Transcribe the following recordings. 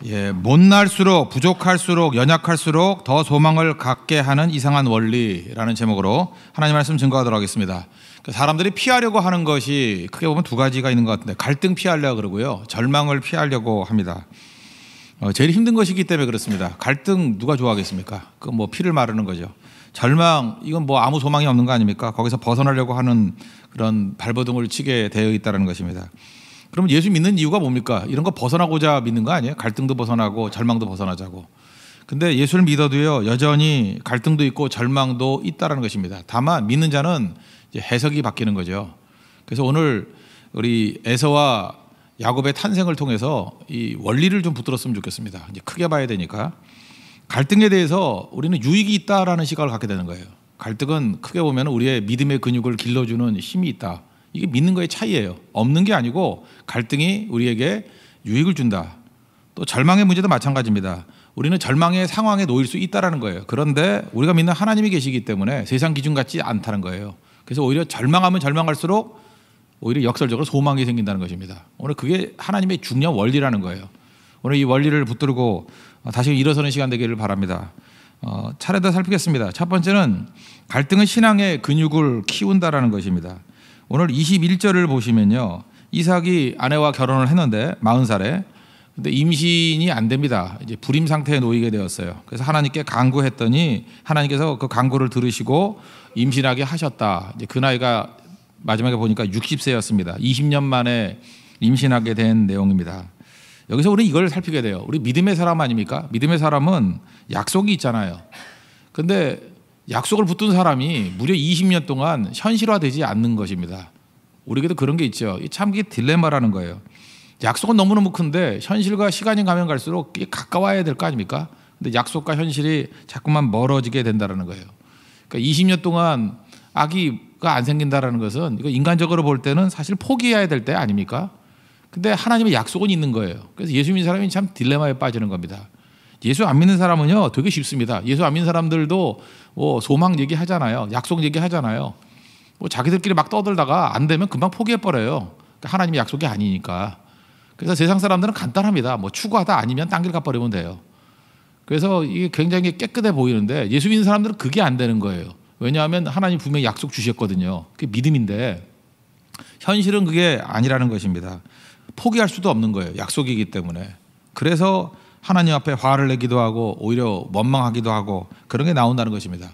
예, 못날수록 부족할수록 연약할수록 더 소망을 갖게 하는 이상한 원리라는 제목으로 하나님 말씀 증거하도록 하겠습니다. 사람들이 피하려고 하는 것이 크게 보면 두 가지가 있는 것 같은데, 갈등 피하려고 그러고요, 절망을 피하려고 합니다. 제일 힘든 것이기 때문에 그렇습니다. 갈등 누가 좋아하겠습니까? 그 뭐 피를 마르는 거죠. 절망, 이건 뭐 아무 소망이 없는 거 아닙니까? 거기서 벗어나려고 하는 그런 발버둥을 치게 되어 있다는 것입니다. 그럼 예수 믿는 이유가 뭡니까? 이런 거 벗어나고자 믿는 거 아니에요? 갈등도 벗어나고 절망도 벗어나자고. 근데 예수를 믿어도요, 여전히 갈등도 있고 절망도 있다는 것입니다. 다만 믿는 자는 이제 해석이 바뀌는 거죠. 그래서 오늘 우리 에서와 야곱의 탄생을 통해서 이 원리를 좀 붙들었으면 좋겠습니다. 이제 크게 봐야 되니까. 갈등에 대해서 우리는 유익이 있다라는 시각을 갖게 되는 거예요. 갈등은 크게 보면 우리의 믿음의 근육을 길러주는 힘이 있다. 이게 믿는 거의 차이예요. 없는 게 아니고 갈등이 우리에게 유익을 준다. 또 절망의 문제도 마찬가지입니다. 우리는 절망의 상황에 놓일 수 있다는 거예요. 그런데 우리가 믿는 하나님이 계시기 때문에 세상 기준 같지 않다는 거예요. 그래서 오히려 절망하면 절망할수록 오히려 역설적으로 소망이 생긴다는 것입니다. 오늘 그게 하나님의 중요한 원리라는 거예요. 오늘 이 원리를 붙들고 다시 일어서는 시간 되기를 바랍니다. 차례다 살피겠습니다. 첫 번째는 갈등은 신앙의 근육을 키운다라는 것입니다. 오늘 21절을 보시면요, 이삭이 아내와 결혼을 했는데 40살에, 근데 임신이 안 됩니다. 이제 불임 상태에 놓이게 되었어요. 그래서 하나님께 간구했더니 하나님께서 그 간구를 들으시고 임신하게 하셨다. 이제 그 나이가 마지막에 보니까 60세였습니다. 20년 만에 임신하게 된 내용입니다. 여기서 우리는 이걸 살피게 돼요. 우리 믿음의 사람 아닙니까? 믿음의 사람은 약속이 있잖아요. 근데 약속을 붙든 사람이 무려 20년 동안 현실화되지 않는 것입니다. 우리에게도 그런 게 있죠. 참 이게 딜레마라는 거예요. 약속은 너무너무 큰데 현실과 시간이 가면 갈수록 가까워야 될 거 아닙니까? 근데 약속과 현실이 자꾸만 멀어지게 된다는 거예요. 그러니까 20년 동안 아기가 안 생긴다는 것은 이거 인간적으로 볼 때는 사실 포기해야 될 때 아닙니까? 근데 하나님의 약속은 있는 거예요. 그래서 예수 믿는 사람이 참 딜레마에 빠지는 겁니다. 예수 안 믿는 사람은요, 되게 쉽습니다. 예수 안 믿는 사람들도 뭐 소망 얘기하잖아요. 약속 얘기하잖아요. 뭐 자기들끼리 막 떠들다가 안 되면 금방 포기해버려요. 그러니까 하나님의 약속이 아니니까. 그래서 세상 사람들은 간단합니다. 뭐 추구하다 아니면 딴 길 가버리면 돼요. 그래서 이게 굉장히 깨끗해 보이는데 예수 믿는 사람들은 그게 안 되는 거예요. 왜냐하면 하나님 분명히 약속 주셨거든요. 그게 믿음인데 현실은 그게 아니라는 것입니다. 포기할 수도 없는 거예요. 약속이기 때문에. 그래서 하나님 앞에 화를 내기도 하고 오히려 원망하기도 하고 그런 게 나온다는 것입니다.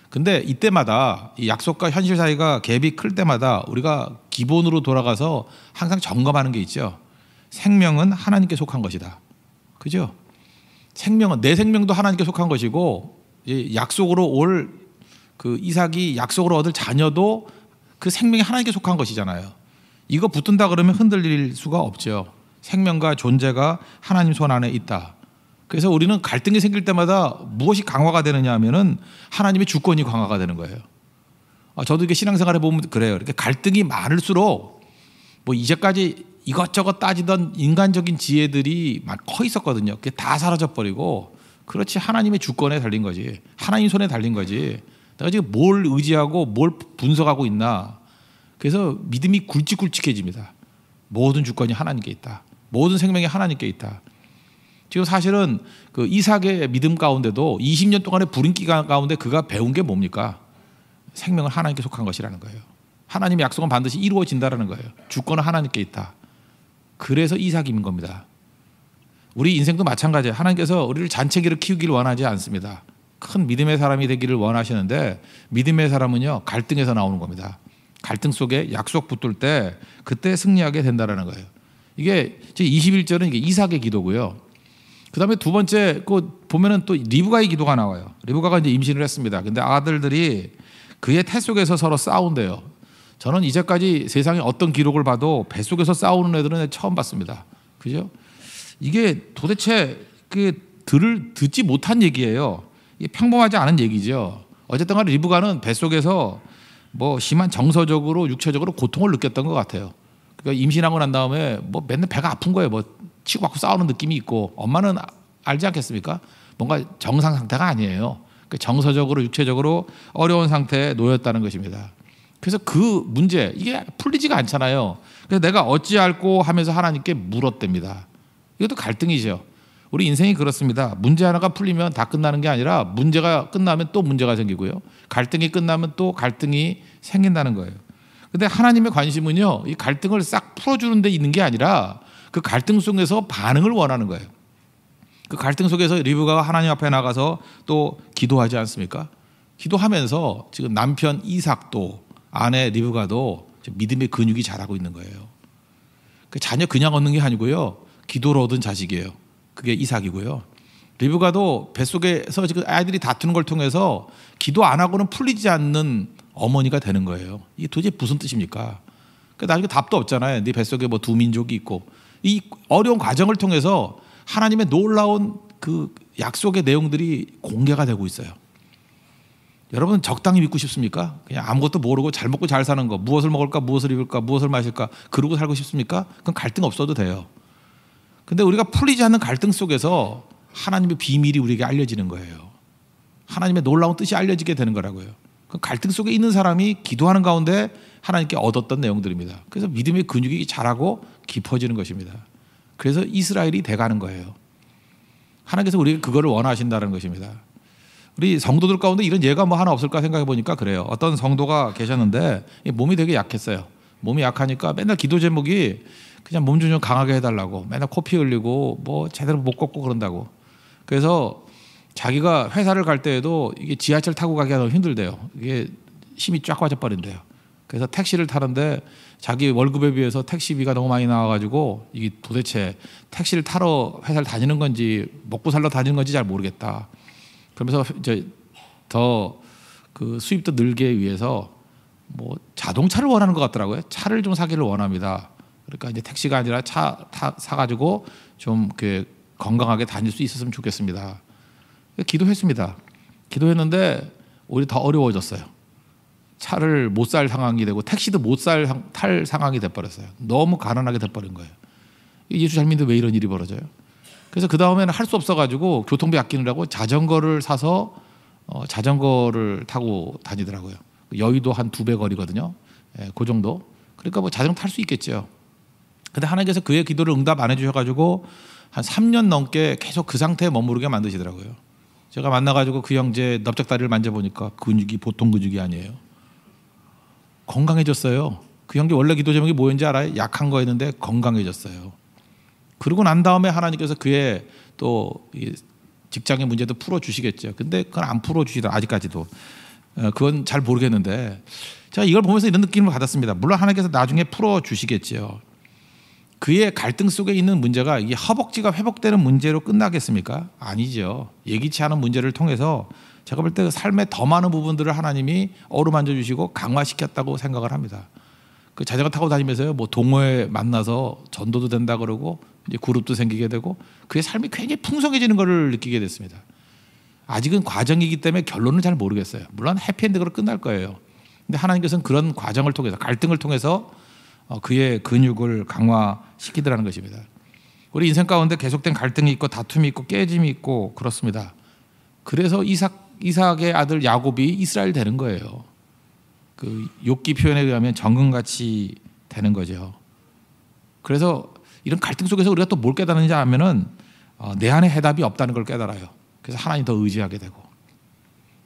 근데 이때마다 이 약속과 현실 사이가 갭이 클 때마다 우리가 기본으로 돌아가서 항상 점검하는 게 있죠. 생명은 하나님께 속한 것이다. 그죠? 생명은, 내 생명도 하나님께 속한 것이고, 약속으로 올 그 이삭이 약속으로 얻을 자녀도 그 생명이 하나님께 속한 것이잖아요. 이거 붙든다 그러면 흔들릴 수가 없죠. 생명과 존재가 하나님 손 안에 있다. 그래서 우리는 갈등이 생길 때마다 무엇이 강화가 되느냐 하면은 하나님의 주권이 강화가 되는 거예요. 저도 이게 신앙생활에 보면 그래요. 이렇게 갈등이 많을수록 뭐 이제까지 이것저것 따지던 인간적인 지혜들이 막 커 있었거든요. 그게 다 사라져버리고, 그렇지, 하나님의 주권에 달린 거지. 하나님 손에 달린 거지. 내가 지금 뭘 의지하고 뭘 분석하고 있나. 그래서 믿음이 굵직굵직해집니다. 모든 주권이 하나님께 있다. 모든 생명이 하나님께 있다. 지금 사실은 그 이삭의 믿음 가운데도 20년 동안의 불임 기간 가운데 그가 배운 게 뭡니까? 생명은 하나님께 속한 것이라는 거예요. 하나님의 약속은 반드시 이루어진다는 거예요. 주권은 하나님께 있다. 그래서 이삭인 겁니다. 우리 인생도 마찬가지예요. 하나님께서 우리를 잔치기를 키우기를 원하지 않습니다. 큰 믿음의 사람이 되기를 원하시는데, 믿음의 사람은요, 갈등에서 나오는 겁니다. 갈등 속에 약속 붙들 때 그때 승리하게 된다는 거예요. 이게 21절은 이게 이삭의 기도고요. 그 다음에 두 번째, 그 보면은 또 리브가의 기도가 나와요. 리브가가 이제 임신을 했습니다. 근데 아들들이 그의 태 속에서 서로 싸운대요. 저는 이제까지 세상에 어떤 기록을 봐도 뱃속에서 싸우는 애들은 처음 봤습니다. 그죠? 이게 도대체 듣지 못한 얘기예요. 이게 평범하지 않은 얘기죠. 어쨌든 간에 리브가는 뱃속에서 뭐 심한 정서적으로 육체적으로 고통을 느꼈던 것 같아요. 그러니까 임신하고 난 다음에 뭐 맨날 배가 아픈 거예요. 뭐 치고받고 싸우는 느낌이 있고, 엄마는 알지 않겠습니까? 뭔가 정상 상태가 아니에요. 그러니까 정서적으로 육체적으로 어려운 상태에 놓였다는 것입니다. 그래서 그 문제, 이게 풀리지가 않잖아요. 그래서 내가 어찌할꼬 하면서 하나님께 물었답니다. 이것도 갈등이죠. 우리 인생이 그렇습니다. 문제 하나가 풀리면 다 끝나는 게 아니라 문제가 끝나면 또 문제가 생기고요. 갈등이 끝나면 또 갈등이 생긴다는 거예요. 근데 하나님의 관심은요, 이 갈등을 싹 풀어주는 데 있는 게 아니라 그 갈등 속에서 반응을 원하는 거예요. 그 갈등 속에서 리브가가 하나님 앞에 나가서 또 기도하지 않습니까? 기도하면서 지금 남편 이삭도 아내 리브가도 믿음의 근육이 자라고 있는 거예요. 그 자녀 그냥 얻는 게 아니고요, 기도로 얻은 자식이에요. 그게 이삭이고요. 리브가도 뱃속에서 지금 아이들이 다투는 걸 통해서 기도 안 하고는 풀리지 않는 어머니가 되는 거예요. 이게 도대체 무슨 뜻입니까? 나중에 답도 없잖아요. 네 뱃속에 뭐 두 민족이 있고. 이 어려운 과정을 통해서 하나님의 놀라운 그 약속의 내용들이 공개가 되고 있어요. 여러분 적당히 믿고 싶습니까? 그냥 아무것도 모르고 잘 먹고 잘 사는 거, 무엇을 먹을까, 무엇을 입을까, 무엇을 마실까, 그러고 살고 싶습니까? 그건 갈등 없어도 돼요. 근데 우리가 풀리지 않는 갈등 속에서 하나님의 비밀이 우리에게 알려지는 거예요. 하나님의 놀라운 뜻이 알려지게 되는 거라고요. 그 갈등 속에 있는 사람이 기도하는 가운데 하나님께 얻었던 내용들입니다. 그래서 믿음의 근육이 자라고 깊어지는 것입니다. 그래서 이스라엘이 돼가는 거예요. 하나님께서 우리에게 그거를 원하신다는 것입니다. 우리 성도들 가운데 이런 예가 뭐 하나 없을까 생각해 보니까 그래요. 어떤 성도가 계셨는데 몸이 되게 약했어요. 몸이 약하니까 맨날 기도 제목이 그냥 몸 좀 강하게 해달라고, 맨날 코피 흘리고 뭐 제대로 못 걷고 그런다고. 그래서 자기가 회사를 갈 때에도 이게 지하철 타고 가기가 너무 힘들대요. 이게 힘이 쫙 빠져버린대요. 그래서 택시를 타는데 자기 월급에 비해서 택시비가 너무 많이 나와가지고 이게 도대체 택시를 타러 회사를 다니는 건지 먹고 살러 다니는 건지 잘 모르겠다. 그러면서 이제 더 그 수입도 늘게 위해서 뭐 자동차를 원하는 것 같더라고요. 차를 좀 사기를 원합니다. 그러니까 이제 택시가 아니라 차 사가지고 좀 그 건강하게 다닐 수 있었으면 좋겠습니다. 기도했습니다. 기도했는데 오히려 더 어려워졌어요. 차를 못 살 상황이 되고 택시도 못 탈 상황이 돼버렸어요. 너무 가난하게 돼버린 거예요. 예수 잘 믿는데 왜 이런 일이 벌어져요? 그래서 그 다음에는 할 수 없어가지고 교통비 아끼느라고 자전거를 사서 자전거를 타고 다니더라고요. 여의도 한 2배 거리거든요. 예, 그 정도. 그러니까 뭐 자전거 탈 수 있겠죠. 근데 하나님께서 그의 기도를 응답 안 해주셔가지고 한 3년 넘게 계속 그 상태에 머무르게 만드시더라고요. 제가 만나가지고 그 형제 넓적다리를 만져보니까 근육이 보통 근육이 아니에요. 건강해졌어요. 그 형제 원래 기도 제목이 뭐였는지 알아요? 약한 거였는데 건강해졌어요. 그러고 난 다음에 하나님께서 그의 또 직장의 문제도 풀어주시겠죠. 근데 그건 안 풀어주시더라, 아직까지도. 그건 잘 모르겠는데 제가 이걸 보면서 이런 느낌을 받았습니다. 물론 하나님께서 나중에 풀어주시겠죠. 그의 갈등 속에 있는 문제가 이게 허벅지가 회복되는 문제로 끝나겠습니까? 아니죠. 예기치 않은 문제를 통해서 제가 볼 때 삶의 더 많은 부분들을 하나님이 어루만져 주시고 강화시켰다고 생각을 합니다. 그 자전거 타고 다니면서요, 뭐 동호회 만나서 전도도 된다 그러고 이제 그룹도 생기게 되고 그의 삶이 굉장히 풍성해지는 것을 느끼게 됐습니다. 아직은 과정이기 때문에 결론은 잘 모르겠어요. 물론 해피엔딩으로 끝날 거예요. 근데 하나님께서는 그런 과정을 통해서, 갈등을 통해서 그의 근육을 강화시키더라는 것입니다. 우리 인생 가운데 계속된 갈등이 있고 다툼이 있고 깨짐이 있고 그렇습니다. 그래서 이삭의 아들 야곱이 이스라엘 되는 거예요. 그 욥기 표현에 의하면 정금같이 되는 거죠. 그래서 이런 갈등 속에서 우리가 또 뭘 깨달는지 하면은 내 안에 해답이 없다는 걸 깨달아요. 그래서 하나님 더 의지하게 되고.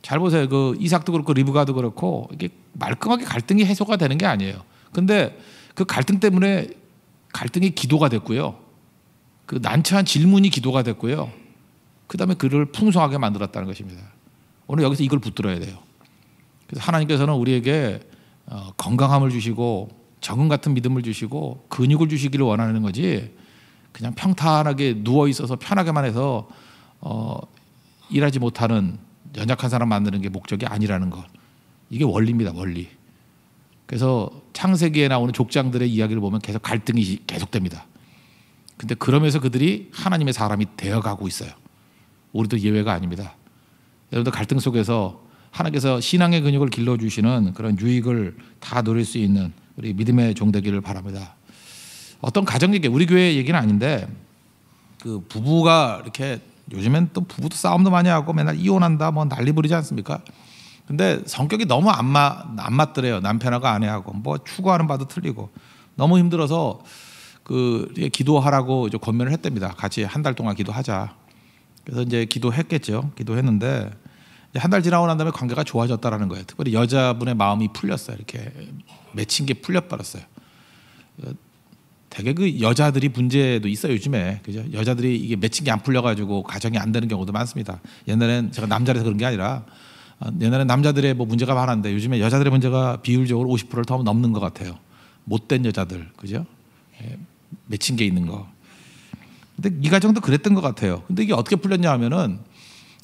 잘 보세요. 그 이삭도 그렇고 리브가도 그렇고 이게 말끔하게 갈등이 해소가 되는 게 아니에요. 근데 그 갈등 때문에 갈등이 기도가 됐고요. 그 난처한 질문이 기도가 됐고요. 그 다음에 그를 풍성하게 만들었다는 것입니다. 오늘 여기서 이걸 붙들어야 돼요. 그래서 하나님께서는 우리에게 건강함을 주시고 정금 같은 믿음을 주시고 근육을 주시기를 원하는 거지, 그냥 평탄하게 누워 있어서 편하게만 해서 일하지 못하는 연약한 사람 만드는 게 목적이 아니라는 것. 이게 원리입니다. 원리. 그래서 창세기에 나오는 족장들의 이야기를 보면 계속 갈등이 계속됩니다. 근데 그러면서 그들이 하나님의 사람이 되어가고 있어요. 우리도 예외가 아닙니다. 여러분들 갈등 속에서 하나님께서 신앙의 근육을 길러주시는 그런 유익을 다 누릴 수 있는 우리 믿음의 종 되기를 바랍니다. 어떤 가정 얘기, 우리 교회 얘기는 아닌데 그 부부가 이렇게, 요즘엔 또 부부도 싸움도 많이 하고 맨날 이혼한다 뭐 난리 부리지 않습니까? 근데 성격이 너무 안 맞더래요. 남편하고 아내하고 뭐 추구하는 바도 틀리고 너무 힘들어서 그 기도하라고 이제 권면을 했답니다. 같이 한 달 동안 기도하자. 그래서 이제 기도했겠죠. 기도했는데 한 달 지나고 난 다음에 관계가 좋아졌다라는 거예요. 특별히 여자분의 마음이 풀렸어요. 이렇게 맺힌 게 풀려버렸어요. 되게 그 여자들이 문제도 있어요. 요즘에 그죠? 여자들이 이게 맺힌 게 안 풀려가지고 가정이 안 되는 경우도 많습니다. 옛날엔 제가 남자라서 그런 게 아니라 옛날엔 남자들의 뭐 문제가 많았는데 요즘에 여자들의 문제가 비율적으로 50%를 더 넘는 것 같아요. 못된 여자들, 그죠? 맺힌 게 있는 거. 근데 이 가정도 그랬던 것 같아요. 근데 이게 어떻게 풀렸냐 하면은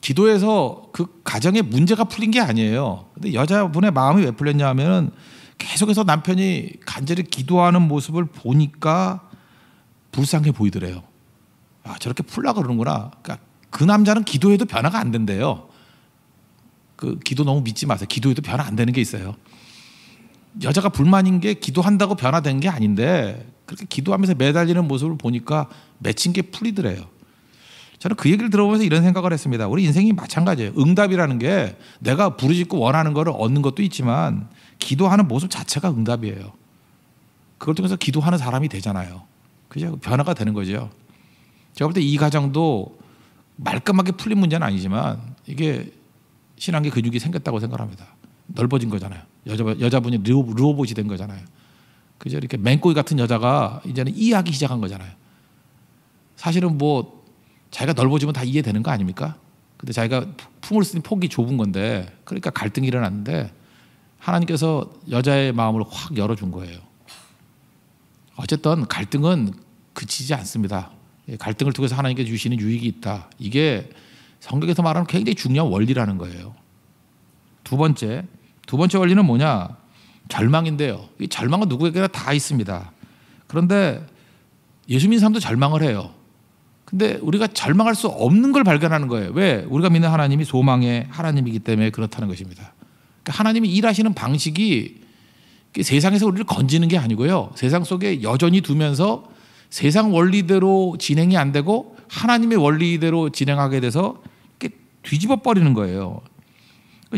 기도에서 그 가정의 문제가 풀린 게 아니에요. 근데 여자분의 마음이 왜 풀렸냐 하면은 계속해서 남편이 간절히 기도하는 모습을 보니까 불쌍해 보이더래요. 아, 저렇게 풀려고 그러는구나. 그러니까 그 남자는 기도해도 변화가 안 된대요. 그 기도 너무 믿지 마세요. 기도해도 변화 안 되는 게 있어요. 여자가 불만인 게 기도한다고 변화된 게 아닌데 그렇게 기도하면서 매달리는 모습을 보니까 맺힌 게 풀리더래요. 저는 그 얘기를 들어보면서 이런 생각을 했습니다. 우리 인생이 마찬가지예요. 응답이라는 게 내가 부르짖고 원하는 거를 얻는 것도 있지만 기도하는 모습 자체가 응답이에요. 그걸 통해서 기도하는 사람이 되잖아요. 그죠? 변화가 되는 거죠. 제가 볼 때 이 가정도 말끔하게 풀린 문제는 아니지만 이게 신앙의 근육이 생겼다고 생각합니다. 넓어진 거잖아요. 여자분이 르오봇이 된 거잖아요. 그죠? 이렇게 맹꼬이 같은 여자가 이제는 이해하기 시작한 거잖아요. 사실은 뭐 자기가 넓어지면 다 이해되는 거 아닙니까? 근데 자기가 품을 수 있는 폭이 좁은 건데 그러니까 갈등이 일어났는데 하나님께서 여자의 마음을 확 열어준 거예요. 어쨌든 갈등은 그치지 않습니다. 갈등을 통해서 하나님께 주시는 유익이 있다. 이게 성경에서 말하는 굉장히 중요한 원리라는 거예요. 두 번째 원리는 뭐냐? 절망인데요. 이 절망은 누구에게나 다 있습니다. 그런데 예수 믿는 사람도 절망을 해요. 근데 우리가 절망할 수 없는 걸 발견하는 거예요. 왜? 우리가 믿는 하나님이 소망의 하나님이기 때문에 그렇다는 것입니다. 그러니까 하나님이 일하시는 방식이 세상에서 우리를 건지는 게 아니고요. 세상 속에 여전히 두면서 세상 원리대로 진행이 안 되고 하나님의 원리대로 진행하게 돼서 뒤집어 버리는 거예요.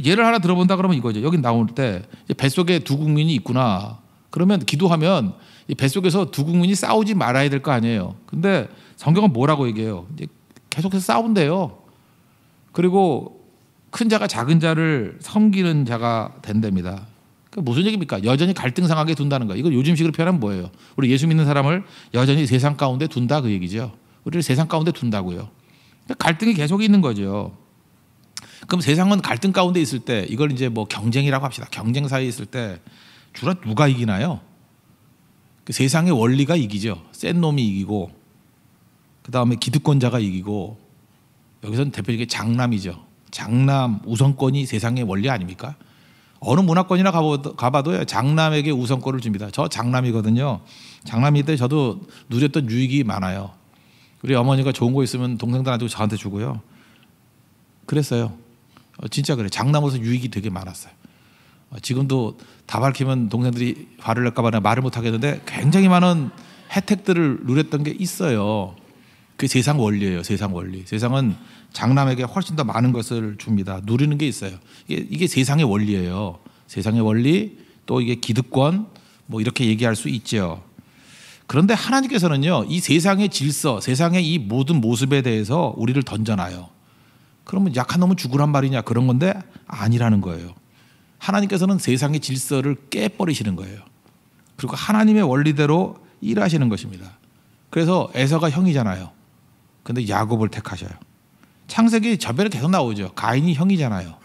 예를 하나 들어본다 그러면 이거죠. 여기 나올 때 뱃속에 두 국민이 있구나. 그러면 기도하면 뱃속에서 두 국민이 싸우지 말아야 될 거 아니에요. 근데 성경은 뭐라고 얘기해요? 이제 계속해서 싸운대요. 그리고 큰 자가 작은 자를 섬기는 자가 된답니다. 그러니까 무슨 얘기입니까? 여전히 갈등 상하게 둔다는 거. 이거 요즘식으로 표현하면 뭐예요? 우리 예수 믿는 사람을 여전히 세상 가운데 둔다 그 얘기죠. 우리를 세상 가운데 둔다고요. 그러니까 갈등이 계속 있는 거죠. 그럼 세상은 갈등 가운데 있을 때 이걸 이제 뭐 경쟁이라고 합시다. 경쟁 사이에 있을 때 주로 누가 이기나요? 그 세상의 원리가 이기죠. 센 놈이 이기고 그 다음에 기득권자가 이기고 여기서는 대표적인 장남이죠. 장남 우선권이 세상의 원리 아닙니까? 어느 문화권이나 가봐도요. 장남에게 우선권을 줍니다. 저 장남이거든요. 장남일 때 저도 누렸던 유익이 많아요. 우리 어머니가 좋은 거 있으면 동생들한테 저한테 주고요. 그랬어요. 진짜 그래. 장남으로서 유익이 되게 많았어요. 지금도 다 밝히면 동생들이 화를 낼까 봐 말을 못 하겠는데 굉장히 많은 혜택들을 누렸던 게 있어요. 그게 세상 원리예요. 세상 원리. 세상은 장남에게 훨씬 더 많은 것을 줍니다. 누리는 게 있어요. 이게 세상의 원리예요. 세상의 원리 또 이게 기득권 뭐 이렇게 얘기할 수 있죠. 그런데 하나님께서는요. 이 세상의 질서, 세상의 이 모든 모습에 대해서 우리를 던져놔요. 그러면 약한 놈은 죽으란 말이냐 그런 건데 아니라는 거예요. 하나님께서는 세상의 질서를 깨버리시는 거예요. 그리고 하나님의 원리대로 일하시는 것입니다. 그래서 에서가 형이잖아요. 근데 야곱을 택하셔요. 창세기 저변에 계속 나오죠. 가인이 형이잖아요.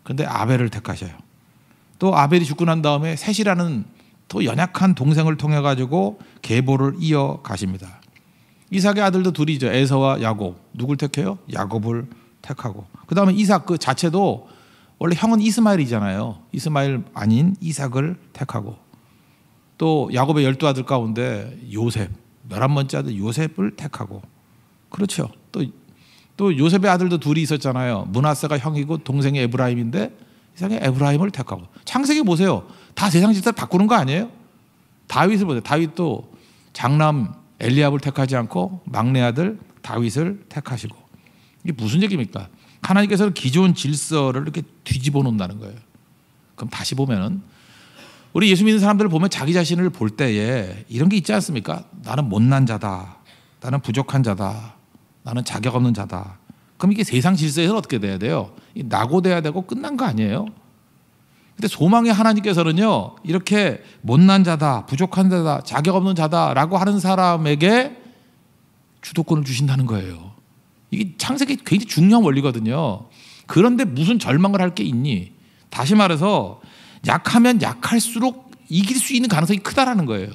그런데 아벨을 택하셔요. 또 아벨이 죽고 난 다음에 셋이라는 또 연약한 동생을 통해 가지고 계보를 이어가십니다. 이삭의 아들도 둘이죠. 에서와 야곱. 누굴 택해요? 야곱을 택하고. 그 다음에 이삭 그 자체도 원래 형은 이스마엘이잖아요. 이스마엘 아닌 이삭을 택하고. 또 야곱의 12아들 가운데 요셉 11번째 아들 요셉을 택하고. 그렇죠. 또 요셉의 아들도 둘이 있었잖아요. 므낫세가 형이고 동생이 에브라임인데 이삭이 에브라임을 택하고. 창세기 보세요. 다 세상 질서를 바꾸는 거 아니에요? 다윗을 보세요. 다윗도 장남 엘리압을 택하지 않고 막내 아들 다윗을 택하시고. 이게 무슨 얘기입니까? 하나님께서는 기존 질서를 이렇게 뒤집어 놓는다는 거예요. 그럼 다시 보면은 우리 예수 믿는 사람들을 보면 자기 자신을 볼 때에 이런 게 있지 않습니까? 나는 못난 자다. 나는 부족한 자다. 나는 자격 없는 자다. 그럼 이게 세상 질서에서는 어떻게 돼야 돼요? 낙오돼야 되고 끝난 거 아니에요? 근데 소망의 하나님께서는요, 이렇게 못난 자다, 부족한 자다, 자격 없는 자다라고 하는 사람에게 주도권을 주신다는 거예요. 이게 창세기 굉장히 중요한 원리거든요. 그런데 무슨 절망을 할 게 있니? 다시 말해서 약하면 약할수록 이길 수 있는 가능성이 크다라는 거예요.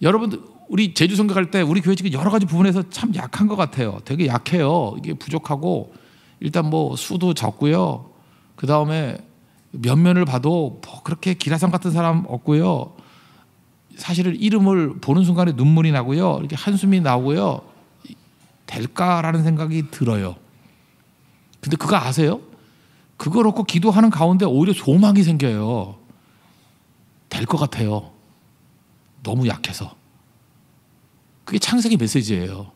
여러분들, 우리 제주 선교 때 우리 교회 지금 여러 가지 부분에서 참 약한 것 같아요. 되게 약해요. 이게 부족하고, 일단 뭐 수도 적고요. 그 다음에 면면을 봐도 뭐 그렇게 기라성 같은 사람 없고요. 사실은 이름을 보는 순간에 눈물이 나고요. 이렇게 한숨이 나오고요. 될까라는 생각이 들어요. 근데 그거 아세요? 그걸 놓고 기도하는 가운데 오히려 소망이 생겨요. 될 것 같아요. 너무 약해서. 그게 창세기 메시지예요.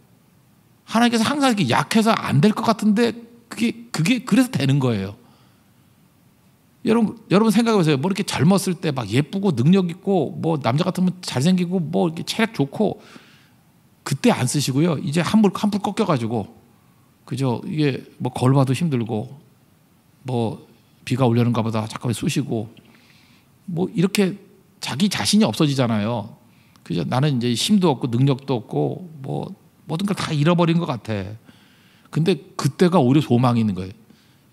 하나님께서 항상 이렇게 약해서 안 될 것 같은데 그게 그래서 되는 거예요. 여러분 생각해 보세요. 뭐 이렇게 젊었을 때 막 예쁘고 능력 있고 뭐 남자 같으면 잘생기고 뭐 이렇게 체력 좋고 그때 안 쓰시고요. 이제 한풀 꺾여가지고 그죠? 이게 뭐 거울 봐도 힘들고 뭐 비가 올려는가 보다 잠깐 쑤시고 뭐 이렇게 자기 자신이 없어지잖아요. 그죠? 나는 이제 힘도 없고 능력도 없고 뭐 모든 걸 다 잃어버린 것 같아. 근데 그때가 오히려 소망이 있는 거예요.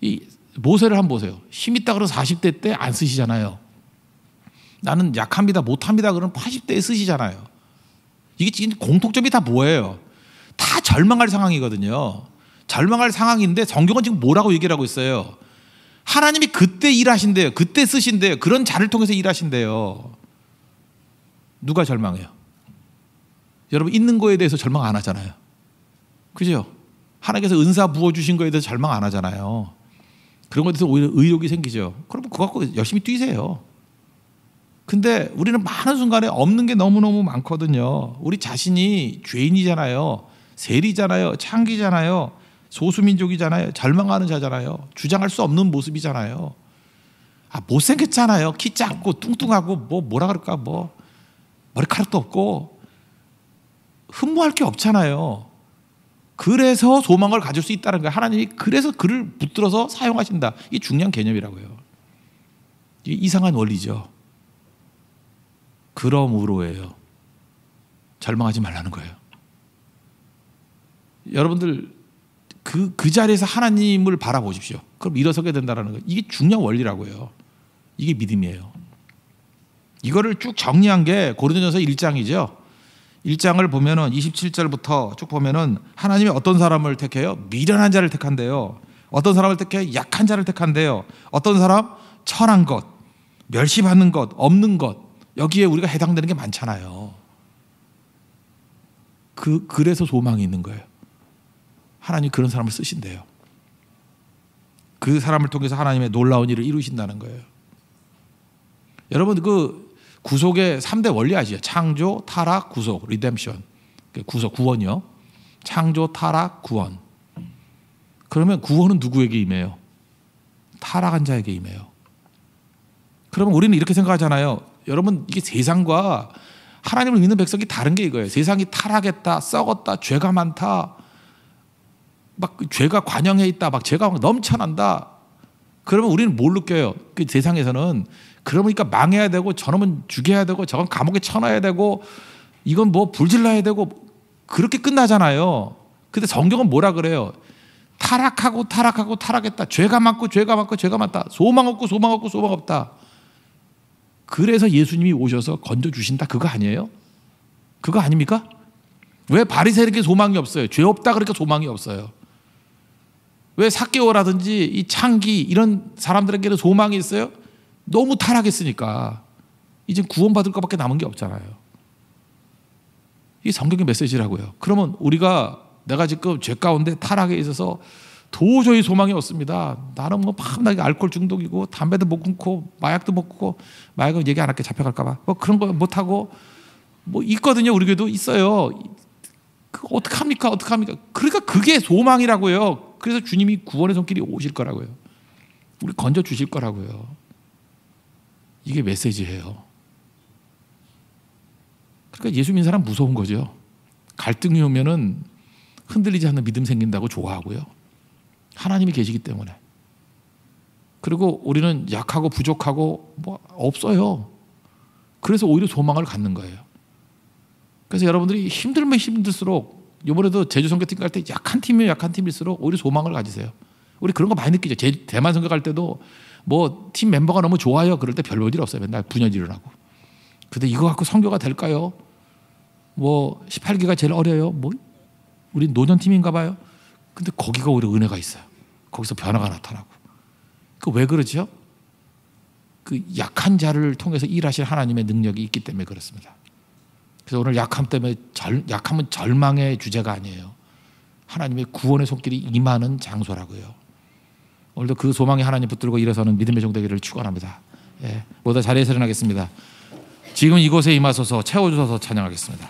이 모세를 한번 보세요. 힘 있다 그러면 40대 때 안 쓰시잖아요. 나는 약합니다, 못합니다 그러면 80대에 쓰시잖아요. 이게 지금 공통점이 다 뭐예요? 다 절망할 상황이거든요. 절망할 상황인데 성경은 지금 뭐라고 얘기를 하고 있어요? 하나님이 그때 일하신대요. 그때 쓰신대요. 그런 자를 통해서 일하신대요. 누가 절망해요? 여러분 있는 거에 대해서 절망 안 하잖아요. 그죠? 하나님께서 은사 부어주신 거에 대해서 절망 안 하잖아요. 그런 것에 대해서 오히려 의욕이 생기죠. 그럼 그거 갖고 열심히 뛰세요. 근데 우리는 많은 순간에 없는 게 너무너무 많거든요. 우리 자신이 죄인이잖아요. 세리잖아요. 창기잖아요. 소수민족이잖아요. 절망하는 자잖아요. 주장할 수 없는 모습이잖아요. 못생겼잖아요. 키 작고 뚱뚱하고 뭐라 그럴까 뭐 머리카락도 없고 흠모할 게 없잖아요. 그래서 소망을 가질 수 있다는 거예요. 하나님이 그래서 그를 붙들어서 사용하신다. 이게 중요한 개념이라고요. 이게 이상한 원리죠. 그러므로예요. 절망하지 말라는 거예요. 여러분들 그 자리에서 하나님을 바라보십시오. 그럼 일어서게 된다는 거예요. 이게 중요한 원리라고요. 이게 믿음이에요. 이거를 쭉 정리한 게 고린도전서 1장이죠. 1장을 보면은 27절부터 쭉 보면은 하나님이 어떤 사람을 택해요? 미련한 자를 택한대요. 어떤 사람을 택해요? 약한 자를 택한대요. 어떤 사람? 천한 것, 멸시받는 것, 없는 것. 여기에 우리가 해당되는 게 많잖아요. 그래서 소망이 있는 거예요. 하나님 그런 사람을 쓰신대요. 그 사람을 통해서 하나님의 놀라운 일을 이루신다는 거예요. 여러분 그 구속의 3대 원리 아시죠? 창조, 타락, 구속, 리뎀션. 구속, 구원이요. 창조, 타락, 구원. 그러면 구원은 누구에게 임해요? 타락한 자에게 임해요. 그러면 우리는 이렇게 생각하잖아요. 여러분 이게 세상과 하나님을 믿는 백성이 다른 게 이거예요. 세상이 타락했다, 썩었다, 죄가 많다, 막 죄가 관영해 있다, 막 죄가 넘쳐난다. 그러면 우리는 뭘 느껴요? 그 세상에서는 그러니까 망해야 되고 저놈은 죽여야 되고 저건 감옥에 쳐넣어야 되고 이건 뭐 불질러야 되고 그렇게 끝나잖아요. 근데 성경은 뭐라 그래요? 타락하고 타락하고 타락했다. 죄가 많고 죄가 많고 죄가 많다. 소망 없고 소망 없고 소망 없다. 그래서 예수님이 오셔서 건져주신다. 그거 아니에요? 그거 아닙니까? 왜 바리새인에게 소망이 없어요? 죄 없다 그러니까 소망이 없어요. 왜 삭개오라든지 이 창기 이런 사람들에게는 소망이 있어요? 너무 타락했으니까 이제 구원받을 것밖에 남은 게 없잖아요. 이게 성경의 메시지라고요. 그러면 우리가 내가 지금 죄 가운데 타락에 있어서 도저히 소망이 없습니다. 나는 뭐 밤낮에 알코올 중독이고 담배도 못 끊고 마약도 못 끊고 마약은 얘기 안 할게 잡혀갈까 봐 뭐 그런 거 못하고 뭐 있거든요. 우리 교회도 있어요. 어떡합니까? 어떡합니까? 그러니까 그게 소망이라고요. 그래서 주님이 구원의 손길이 오실 거라고요. 우리 건져 주실 거라고요. 이게 메시지예요. 그러니까 예수 믿는 사람 무서운 거죠. 갈등이 오면은 흔들리지 않는 믿음 생긴다고 좋아하고요. 하나님이 계시기 때문에. 그리고 우리는 약하고 부족하고 뭐 없어요. 그래서 오히려 소망을 갖는 거예요. 그래서 여러분들이 힘들면 힘들수록, 이번에도 제주 선교팀 갈 때 약한 팀이면 약한 팀일수록 오히려 소망을 가지세요. 우리 그런 거 많이 느끼죠. 대만 선교 갈 때도 뭐 팀 멤버가 너무 좋아요. 그럴 때 별 볼 일 없어요. 맨날 분열이 일어나고. 근데 이거 갖고 선교가 될까요? 뭐 18기가 제일 어려요. 뭐 우리 노년팀인가 봐요. 근데 거기가 오히려 은혜가 있어요. 거기서 변화가 나타나고. 그 왜 그러죠? 그 약한 자를 통해서 일하실 하나님의 능력이 있기 때문에 그렇습니다. 그래서 오늘 약함 때문에 약함은 절망의 주제가 아니에요. 하나님의 구원의 손길이 임하는 장소라고요. 오늘도 그 소망이 하나님 붙들고 일어서는 믿음의 종되기를 축원합니다. 예, 모두 자리에서 일어나겠습니다. 지금 이곳에 임하소서 채워주셔서 찬양하겠습니다.